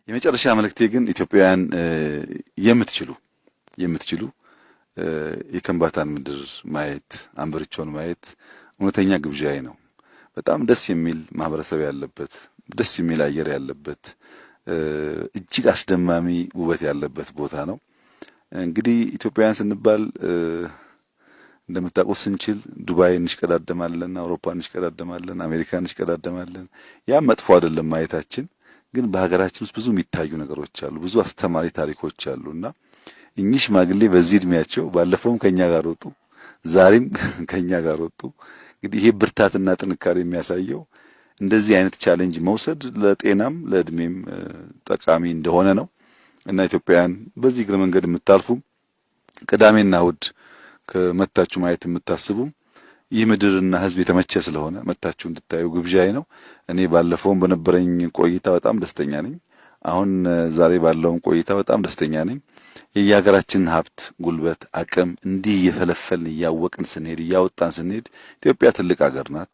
የመጨረሻ መልእክቴ ግን ኢትዮጵያውያን የምትችሉ የከምባታን ምድር ማየት አንበርቾን ማየት እውነተኛ ግብዣዬ ነው። በጣም ደስ የሚል ማህበረሰብ ያለበት ደስ የሚል አየር ያለበት እጅግ አስደማሚ ውበት ያለበት ቦታ ነው። እንግዲህ ኢትዮጵያውያን ስንባል እንደምታውቁት ስንችል ዱባይ እንሽቀዳደማለን፣ አውሮፓ እንሽቀዳደማለን፣ አሜሪካ እንሽቀዳደማለን። ያ መጥፎ አይደለም ማየታችን። ግን በሀገራችን ውስጥ ብዙ የሚታዩ ነገሮች አሉ፣ ብዙ አስተማሪ ታሪኮች አሉና እኚህ ሽማግሌ በዚህ እድሜያቸው ባለፈውም ከኛ ጋር ወጡ፣ ዛሬም ከኛ ጋር ወጡ። እንግዲህ ይሄ ብርታትና ጥንካሬ የሚያሳየው እንደዚህ አይነት ቻሌንጅ መውሰድ ለጤናም ለእድሜም ጠቃሚ እንደሆነ ነው እና ኢትዮጵያውያን በዚህ እግረ መንገድ የምታልፉ ቅዳሜና እሑድ ከመታችሁ ማየት የምታስቡ ይህ ምድርና ሕዝብ የተመቸ ስለሆነ መታችሁ እንድታዩ ግብዣዬ ነው። እኔ ባለፈውም በነበረኝ ቆይታ በጣም ደስተኛ ነኝ። አሁን ዛሬ ባለውም ቆይታ በጣም ደስተኛ ነኝ። የየሀገራችንን ሀብት፣ ጉልበት፣ አቅም እንዲህ እየፈለፈልን እያወቅን ስንሄድ እያወጣን ስንሄድ ኢትዮጵያ ትልቅ ሀገር ናት።